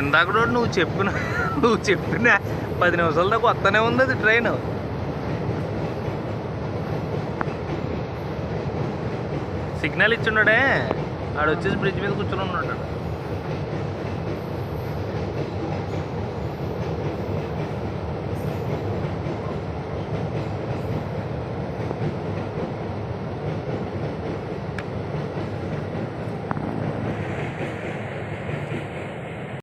ఇందాక నువ్వు చెప్పిన 10 నిమిషాల దాకా వస్తూనే ఉంది అది ట్రైన్. సిగ్నల్ ఇచ్చున్నాడే, ఆడు వచ్చేసి బ్రిడ్జ్ మీద కూర్చొని ఉన్నాడు.